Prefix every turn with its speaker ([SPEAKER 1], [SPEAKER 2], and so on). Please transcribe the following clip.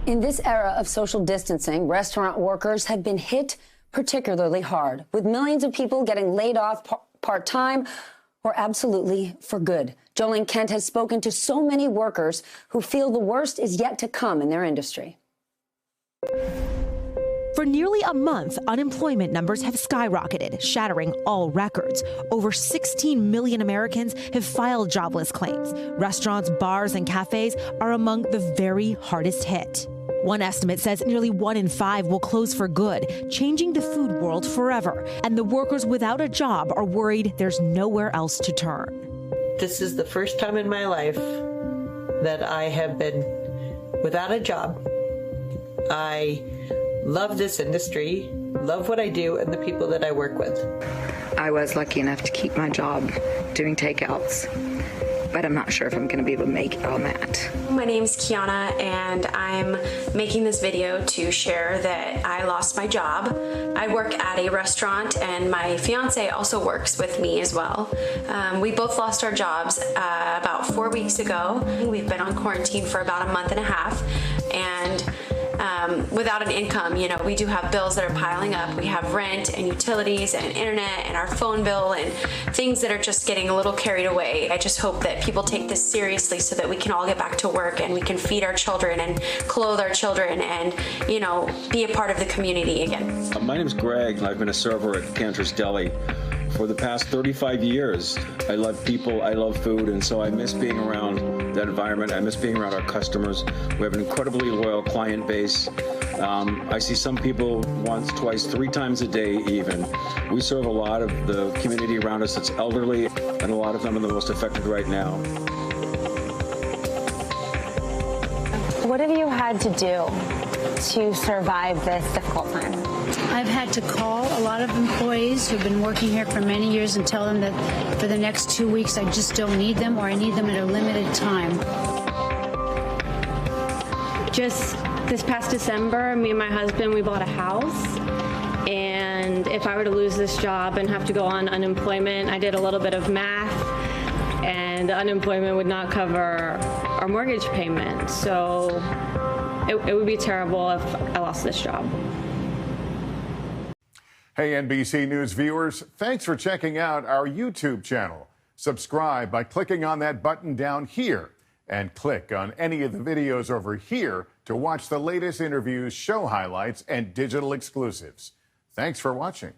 [SPEAKER 1] In this era of social distancing, restaurant workers have been hit particularly hard, with millions of people getting laid off part-time or absolutely for good. Ling Kent has spoken to so many workers who feel the worst is yet to come in their industry.
[SPEAKER 2] For nearly a month, unemployment numbers have skyrocketed, shattering all records. Over 16 million Americans have filed jobless claims. Restaurants, bars, and cafes are among the very hardest hit. One estimate says nearly 1 in 5 will close for good, changing the food world forever. And the workers without a job are worried there's nowhere else to turn.
[SPEAKER 3] This is the first time in my life that I have been without a job. I love this industry, love what I do, and the people that I work with.
[SPEAKER 4] I was lucky enough to keep my job doing takeouts, but I'm not sure if I'm going to be able to make it on that.
[SPEAKER 5] My name's KIONNA, and I'm making this video to share that I lost my job. I work at a restaurant, and my fiance also works with me as well. We both lost our jobs about 4 weeks ago. We've been on quarantine for about a month and a half, and without an income, you know, we do have bills that are piling up. We have rent and utilities and internet and our phone bill and things that are just getting a little carried away. I just hope that people take this seriously so that we can all get back to work and we can feed our children and clothe our children and, you know, be a part of the community again.
[SPEAKER 6] My name is Greg, and I've been a server at CANTERS DELI for the past 35 years. I love people, I love food, and so I miss being around that environment. I miss being around our customers. We have an incredibly loyal client base. I see some people once, twice, 3 times a day even. We serve a lot of the community around us that's elderly, and a lot of them are the most affected right now.
[SPEAKER 7] What have you had to do to survive this difficult time?
[SPEAKER 8] I've had to call a lot of employees who've been working here for many years and tell them that for the next 2 weeks I just don't need them, or I need them at a limited time.
[SPEAKER 9] Just this past December, me and my husband, we bought a house. And if I were to lose this job and have to go on unemployment, I did a little bit of math, and the unemployment would not cover our mortgage payment. So it would be terrible if I lost this job.
[SPEAKER 10] Hey, NBC News viewers, thanks for checking out our YouTube channel. Subscribe by clicking on that button down here, and click on any of the videos over here to watch the latest interviews, show highlights, and digital exclusives. Thanks for watching.